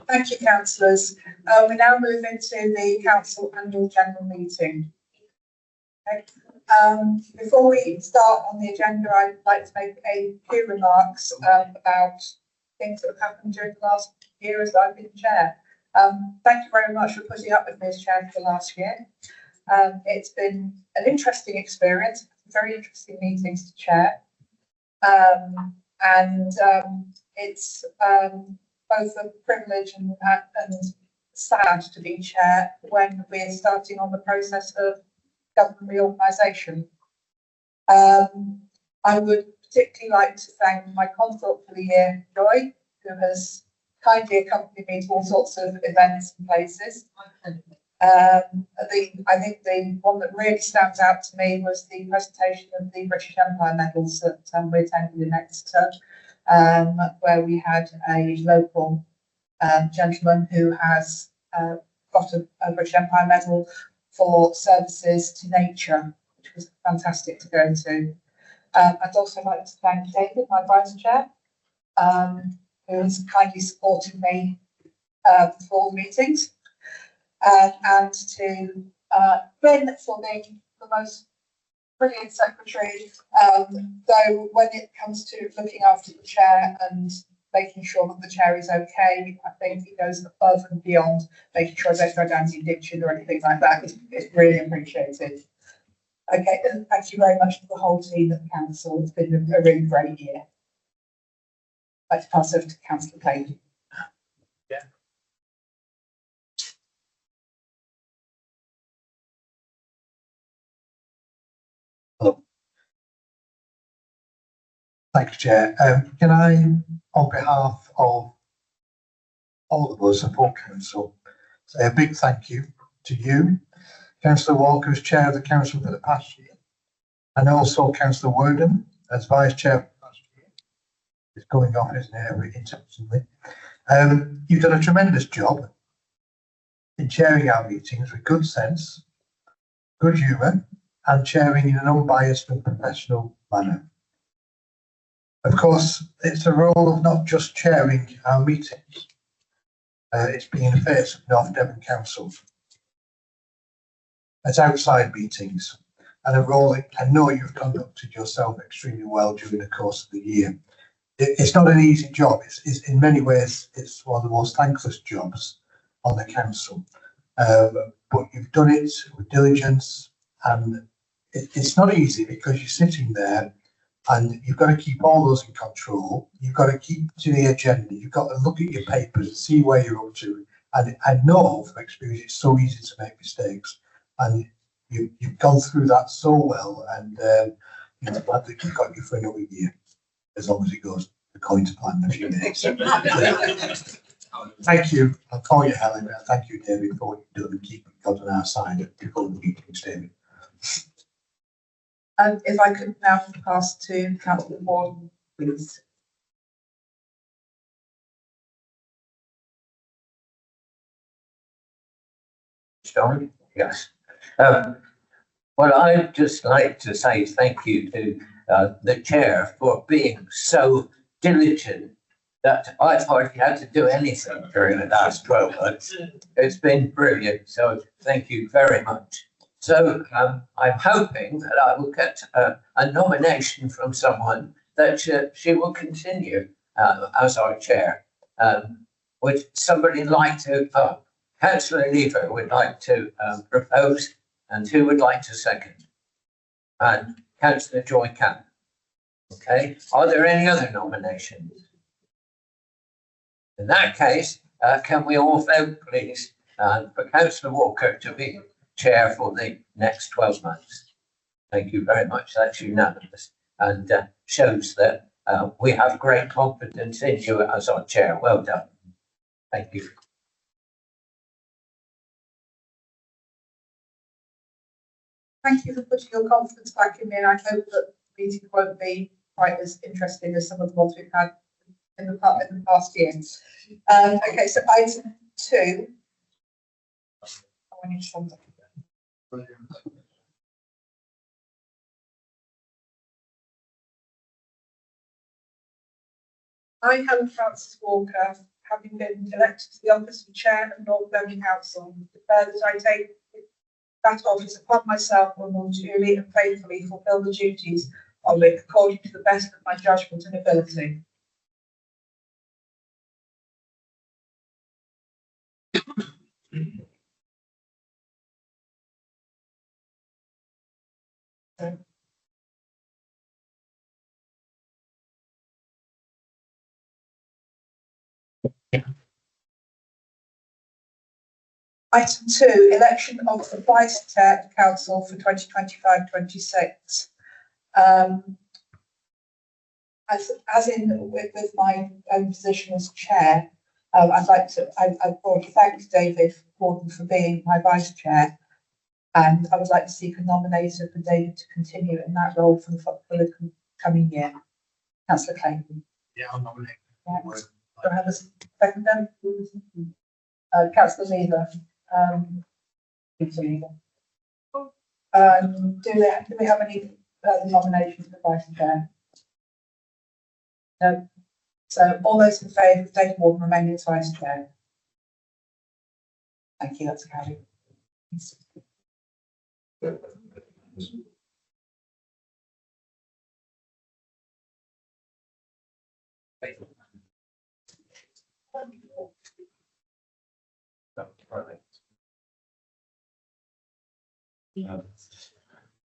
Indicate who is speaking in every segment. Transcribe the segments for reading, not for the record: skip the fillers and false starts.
Speaker 1: Thank you, councillors. We now move into the council annual general meeting. Okay. Before we start on the agenda, I'd like to make a few remarks about things that have happened during the last year as I've been chair. Thank you very much for putting up with me as chair for the last year. It's been an interesting experience, very interesting meetings to chair. It's both a privilege and sad to be chair when we're starting on the process of government reorganisation. I would particularly like to thank my consort for the year, Joy, who has kindly accompanied me to all sorts of events and places. I think the one that really stands out to me was the presentation of the British Empire medals that we attended in Exeter, where we had a local gentleman who has got a British Empire medal for services to nature, which was fantastic to go to. I'd also like to thank David, my vice chair, who has kindly supported me for all the meetings. And to Ben for being the most brilliant secretary, though when it comes to looking after the chair and making sure that the chair is okay, I think it goes above and beyond making sure I don't go down the addiction or anything like that. It's really appreciated. Okay, and thank you very much to the whole team at the council. It's been a really great year. I'd like to pass over to Councillor Payne.
Speaker 2: Thank you, Chair. Can I, on behalf of all of us at Port Council, say a big thank you to you, Councillor Walker as Chair of the Council for the past year, and also Councillor Worden as Vice Chair for the past year. It's going off, isn't it, every intentionally. You've done a tremendous job in chairing our meetings with good sense, good humour, and chairing in an unbiased and professional manner. Of course, it's a role of not just chairing our meetings, it's being the face of North Devon Council at outside meetings, and a role I know you've conducted yourself extremely well during the course of the year. It's not an easy job. It's in many ways, it's one of the most thankless jobs on the council, but you've done it with diligence, and it's not easy because you're sitting there and you've got to keep all those in control. You've got to keep to the agenda. You've got to look at your papers and see where you're up to. And I know from experience it's so easy to make mistakes. And you've gone through that so well. And I'm glad that we've got you for another year, as long as it goes according to plan in a few minutes. Thank you. I'll call you Helen. Thank you, David, for what you've done and keeping God on our side before the meeting, David.
Speaker 1: If I could now pass to Councillor Worden, please.
Speaker 3: Sorry, yes. Well, I'd just like to say thank you to the chair for being so diligent that I thought he had to do anything during the last 12 months. It's been brilliant, so thank you very much. So I'm hoping that I will get a nomination from someone that she will continue as our chair. Would somebody like to, Councillor Lever would like to propose, and who would like to second? And Councillor Joy Camp. Okay, are there any other nominations? In that case, can we all vote, please, for Councillor Walker to be chair for the next 12 months. Thank you very much. That's unanimous and shows that we have great confidence in you as our chair. Well done. Thank you.
Speaker 1: Thank you for putting your confidence back in me, and I hope that the meeting won't be quite as interesting as some of the ones we've had in the past year. Okay, so item 2. I need to I, Helen Francis Walker, having been elected to the office of Chair of North Birmingham Council, declare that I take that office upon myself and will duly and faithfully fulfil the duties of it according to the best of my judgment and ability. Item 2, election of the Vice Chair of Council for 2025-26. As in with my own position as Chair, I'd like to, I've already thanked David Gordon for being my Vice Chair, and I would like to seek a nominator for David to continue in that role for the coming year. Councillor Clayton.
Speaker 2: Yeah, I'll nominate.
Speaker 1: Yeah. Do I have a second then? Councillor Lever. Do we have any further nominations for Vice Chair? No. So all those in favour of David Warden remaining as Vice Chair? Thank you, that's carried.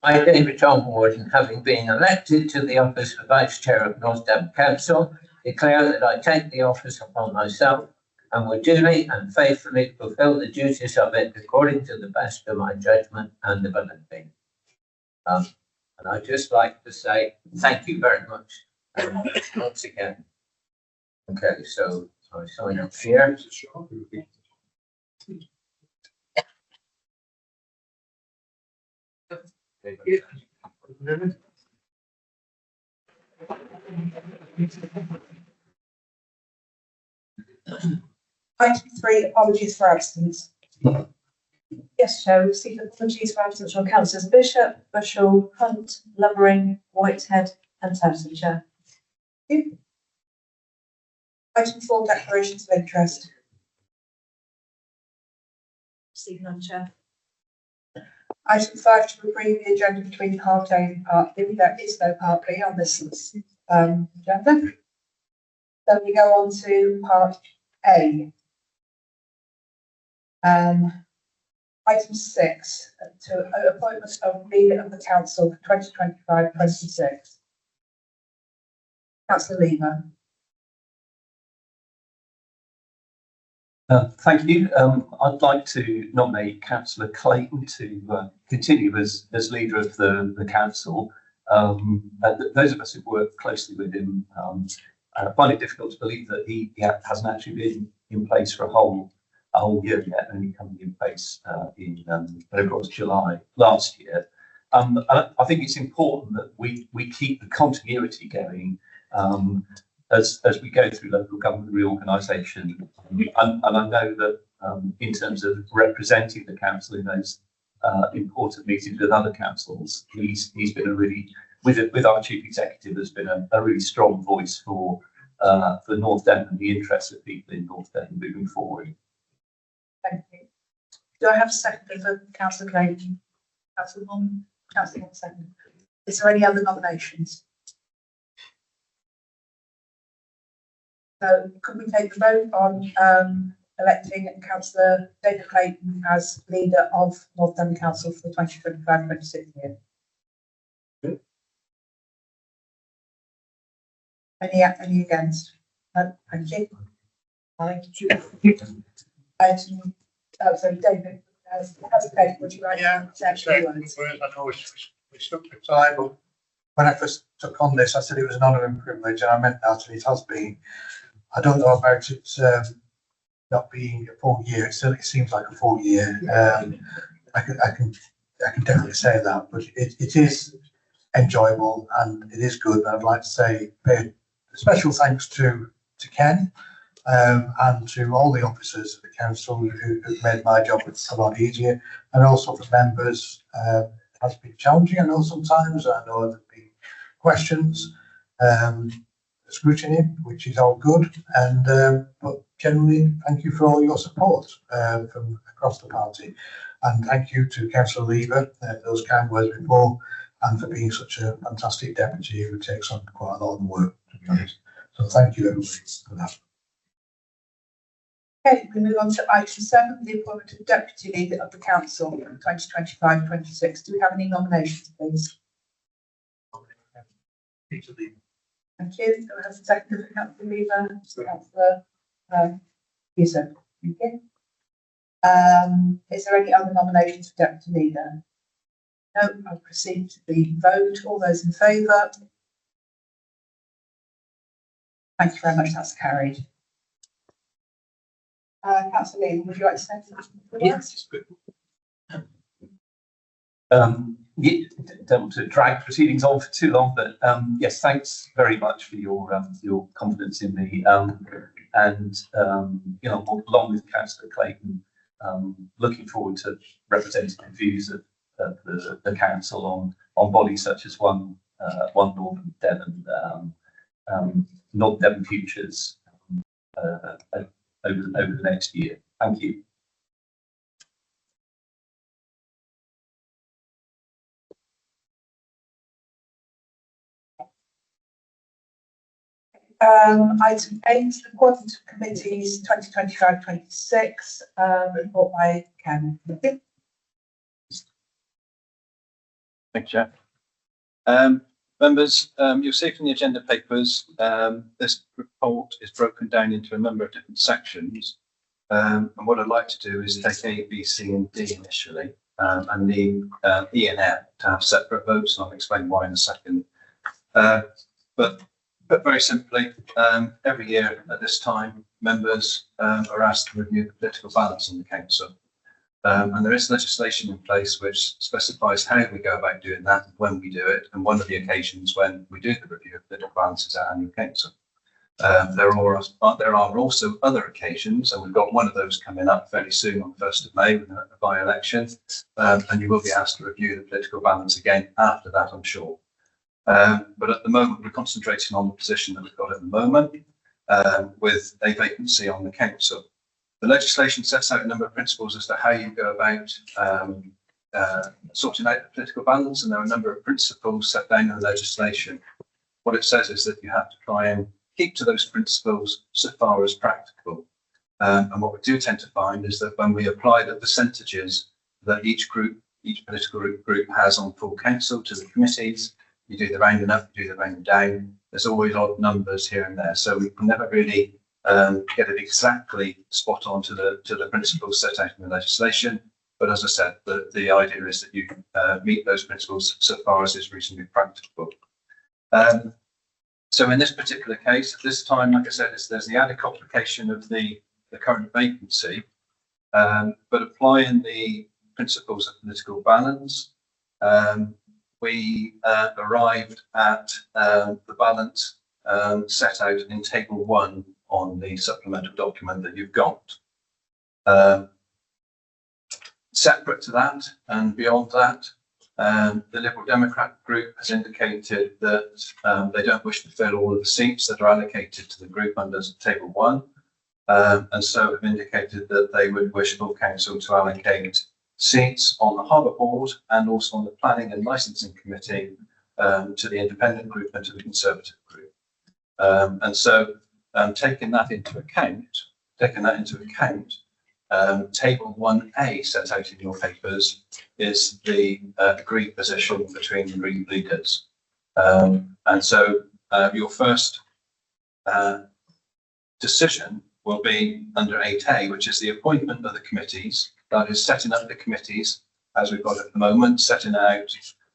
Speaker 3: I, David John Warden, having been elected to the office of Vice Chair of North Devon Council, declare that I take the office upon myself and will duly and faithfully fulfil the duties of it according to the best of my judgment and ability. And I'd just like to say thank you very much once again. Okay, so I sign up here.
Speaker 1: Item 3, apologies for absence.
Speaker 4: Yes, Chair, we receive apologies for absence from councillors Bishop, Bushell, Hunt, Lovering, Whitehead and Thompson, Chair.
Speaker 1: Item 4, declarations of interest.
Speaker 4: Receive none, Chair.
Speaker 1: Item 5, to approve the agenda between Part A and Part B. There is no Part B on this agenda. So we go on to Part A. Item 6, to appointment of leader of the council for 2025-26. Councillor Lever.
Speaker 5: Thank you. I'd like to nominate Councillor Clayton to continue as leader of the council. Those of us who've worked closely with him find it difficult to believe that he hasn't actually been in place for a whole year yet, only coming in place in of course July last year. I think it's important that we keep the continuity going as we go through local government reorganisation, and I know that in terms of representing the council in those important meetings with other councils, he's been a really, with our chief executive, has been a really strong voice for North Devon and the interests of people in North Devon moving forward.
Speaker 1: Thank you. Do I have a second for Councillor Clayton? Councillor Norman? Councillor Norman, second. Is there any other nominations? So could we take the vote on electing Councillor David Clayton as leader of North Devon Council for the 2025-26 year?
Speaker 3: Good.
Speaker 1: Any against? No, thank you. Thank you. Sorry, David, hesitate, would you like to say a few words?
Speaker 2: I know we stuck to time, but when I first took on this, I said it was an honour and privilege, and I meant that, and it has been. I don't know about it not being a full year. It certainly seems like a full year. I can definitely say that, but it is enjoyable and it is good. And I'd like to say a special thanks to Ken and to all the officers of the council who've made my job a lot easier, and also for members. It has been challenging, I know sometimes. I know there've been questions. scrutiny, which is all good. And but generally, thank you for all your support from across the party, and thank you to Councillor Lever for those kind words before, and for being such a fantastic deputy who takes on quite a lot of the work, to be honest. So thank you everybody for that.
Speaker 1: Okay, we move on to item 7, the appointment of deputy leader of the council 2025-26. Do we have any nominations, please? Thank you. Do we have a second for Councillor Lever? Councillor Yusuf. Thank you. Is there any other nominations for deputy leader? No, I'll proceed to the vote. All those in favour? Thank you very much, that's carried. Councillor Lever, would you like to say something?
Speaker 5: Yes. Don't want to drag proceedings on for too long, but yes, thanks very much for your confidence in me. You know, along with Councillor Clayton, looking forward to representing the views of the council on bodies such as One Northern Devon, North Devon Futures over the next year. Thank you.
Speaker 1: Item 8, appointment of committees 2025-26, report by Ken.
Speaker 6: Thank you, Chair. Members, you'll see from the agenda papers, this report is broken down into a number of different sections. And what I'd like to do is take A, B, C and D initially, and leave E and F to have separate votes, and I'll explain why in a second. But very simply, every year at this time, members are asked to review the political balance in the council. And there is legislation in place which specifies how we go about doing that and when we do it. And one of the occasions when we do the review of political balance is at annual council. There are also other occasions, and we've got one of those coming up fairly soon on the 1st of May with a by-election. And you will be asked to review the political balance again after that, I'm sure. But at the moment, we're concentrating on the position that we've got at the moment, with a vacancy on the council. The legislation sets out a number of principles as to how you go about sorting out the political balance, and there are a number of principles set down in the legislation. What it says is that you have to try and keep to those principles so far as practical. And what we do tend to find is that when we apply the percentages that each political group has on full council to the committees, you do the rounding up, you do the rounding down, there's always odd numbers here and there. So we can never really get it exactly spot on to the principles set out in the legislation. But as I said, the idea is that you meet those principles so far as is reasonably practicable. So in this particular case, at this time, like I said, there's the added complication of the current vacancy, but applying the principles of political balance, we arrived at the balance set out in table 1 on the supplemental document that you've got. Separate to that and beyond that, the Liberal Democrat group has indicated that they don't wish to fill all of the seats that are allocated to the group under table 1, and so have indicated that they would wish full council to allocate seats on the Harbour Board and also on the Planning and Licensing Committee to the Independent group and to the Conservative group. And so taking that into account, table 1A set out in your papers is the agreed position between the group leaders. And so your first decision will be under 8A, which is the appointment of the committees. That is setting up the committees as we've got at the moment, setting out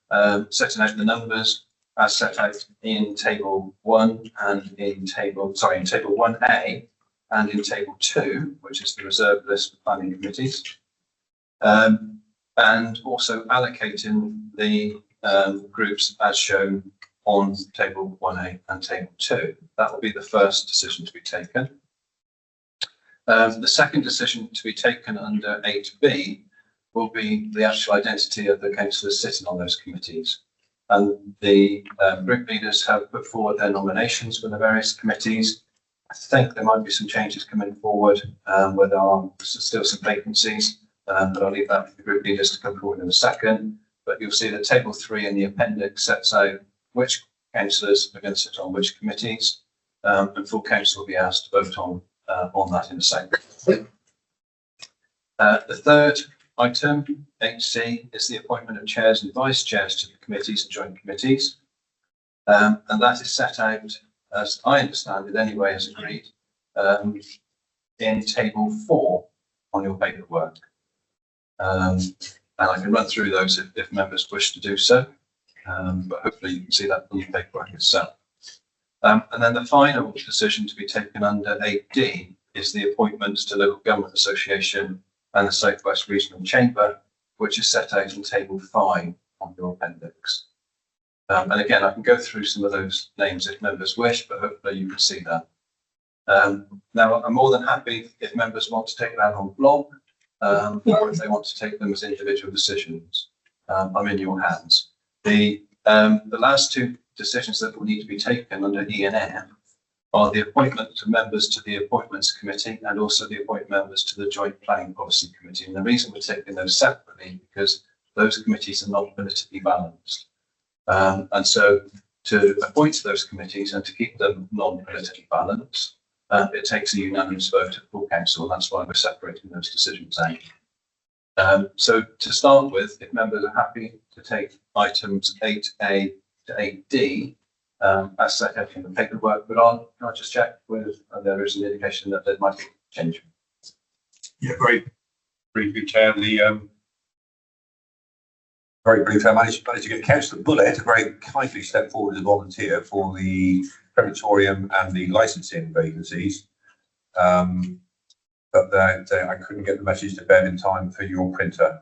Speaker 6: the numbers as set out in table 1 and in table 1A and in table 2, which is the reserved list of planning committees, and also allocating the groups as shown on table 1A and table 2. That will be the first decision to be taken. The second decision to be taken under 8B will be the actual identity of the councillors sitting on those committees. and the group leaders have put forward their nominations for the various committees. I think there might be some changes coming forward where there are still some vacancies, but I'll leave that for the group leaders to come forward in a second. But you'll see that table 3 in the appendix sets out which councillors are going to sit on which committees, and full council will be asked to vote on that in a second. The third item, 8C, is the appointment of chairs and vice chairs to the committees and joint committees. And that is set out, as I understand it anyway, as agreed, in table 4 on your paperwork. And I can run through those if members wish to do so, but hopefully you can see that on the paperwork itself. And then the final decision to be taken under 8D is the appointments to Local Government Association and the South West Regional Chamber, which is set out in table 5 on your appendix. And again, I can go through some of those names if members wish, but hopefully you can see that. Now, I'm more than happy if members want to take that on block, or if they want to take them as individual decisions. I'm in your hands. The last two decisions that will need to be taken under E and F are the appointment of members to the Appointments Committee and also the appoint members to the Joint Planning Policy Committee. And the reason we're taking those separately because those committees are not politically balanced. And so to appoint to those committees and to keep them non-politically balanced, it takes a unanimous vote at full council, and that's why we're separating those decisions out. So to start with, if members are happy to take items 8A to 8D, as set out in the paperwork, but can I just check with there is an indication that there might be change?
Speaker 7: Yeah, very briefly, Chair. Very briefly, I managed to get Councillor Bullet to very kindly step forward as a volunteer for the crematorium and the licensing vacancies. But I couldn't get the message to Ben in time for your printer.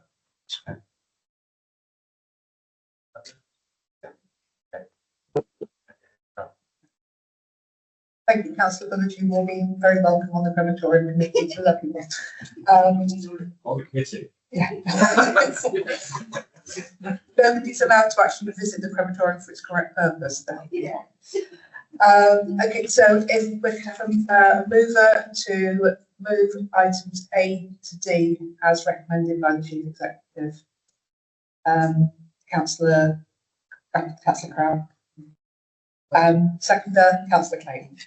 Speaker 1: Thank you, Councillor Bullock. You will be very welcome on the crematorium committee. It's a lovely one.
Speaker 7: On the committee.
Speaker 1: Yeah. Nobody's allowed to actually visit the crematorium for its correct purpose. Though. Yeah. Okay, so if we can have a mover to move items A to D as recommended by the Chief Executive, Councillor Crown. Seconder, Councillor Clayton.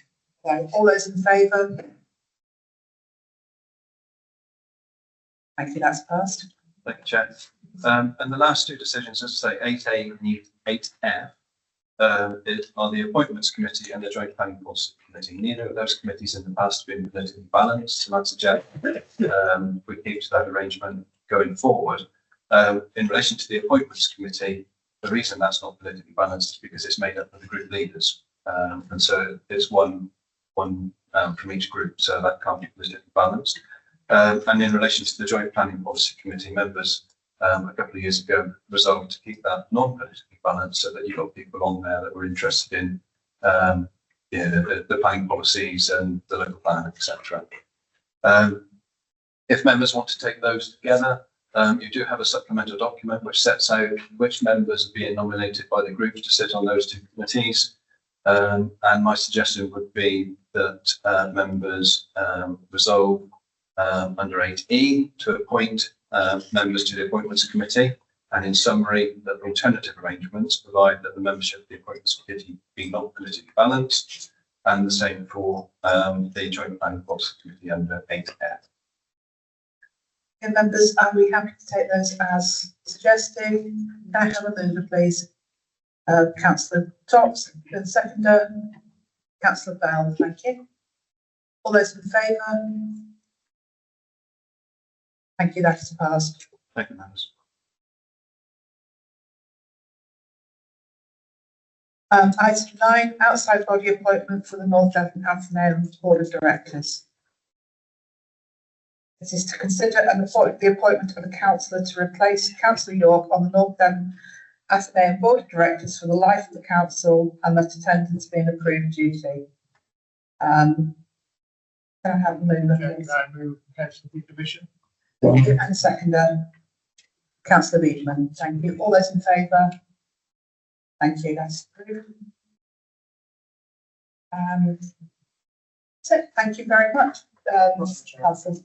Speaker 1: So all those in favour? Thank you, that's passed.
Speaker 6: Thank you, Chair. And the last two decisions, as I say, 8A and 8F, are the Appointments Committee and the Joint Planning Policy Committee. Neither of those committees in the past have been politically balanced, and I suggest we keep to that arrangement going forward. In relation to the Appointments Committee, the reason that's not politically balanced is because it's made up of the group leaders, and so it's one from each group, so that can't be politically balanced. And in relation to the Joint Planning Policy Committee, members a couple of years ago resolved to keep that non-politically balanced, so that you've got people on there that were interested in the planning policies and the local plan, etc. If members want to take those together, you do have a supplemental document which sets out which members are being nominated by the groups to sit on those two committees. And my suggestion would be that members resolve under 8E to appoint members to the Appointments Committee, and in summary, that alternative arrangements provide that the membership of the Appointments Committee be not politically balanced, and the same for the Joint Planning Policy Committee under 8F.
Speaker 1: Okay, members, are we happy to take those as suggested? Can I have a mover, please? Councillor Tops, and seconder, Councillor Bell, thank you. All those in favour? Thank you, that is passed.
Speaker 6: Thank you, members.
Speaker 1: Item 9, outside body appointment for the North Devon Athenaeum Board of Directors. This is to consider and appoint the appointment of a councillor to replace Councillor York on the North Devon Athenaeum Board of Directors for the life of the council, and that attendance being approved duty. Can I have a mover, please?
Speaker 2: I move Councillor Division.
Speaker 1: And seconder, Councillor Beechman. Thank you. All those in favour? Thank you, that's so thank you very much, councillors.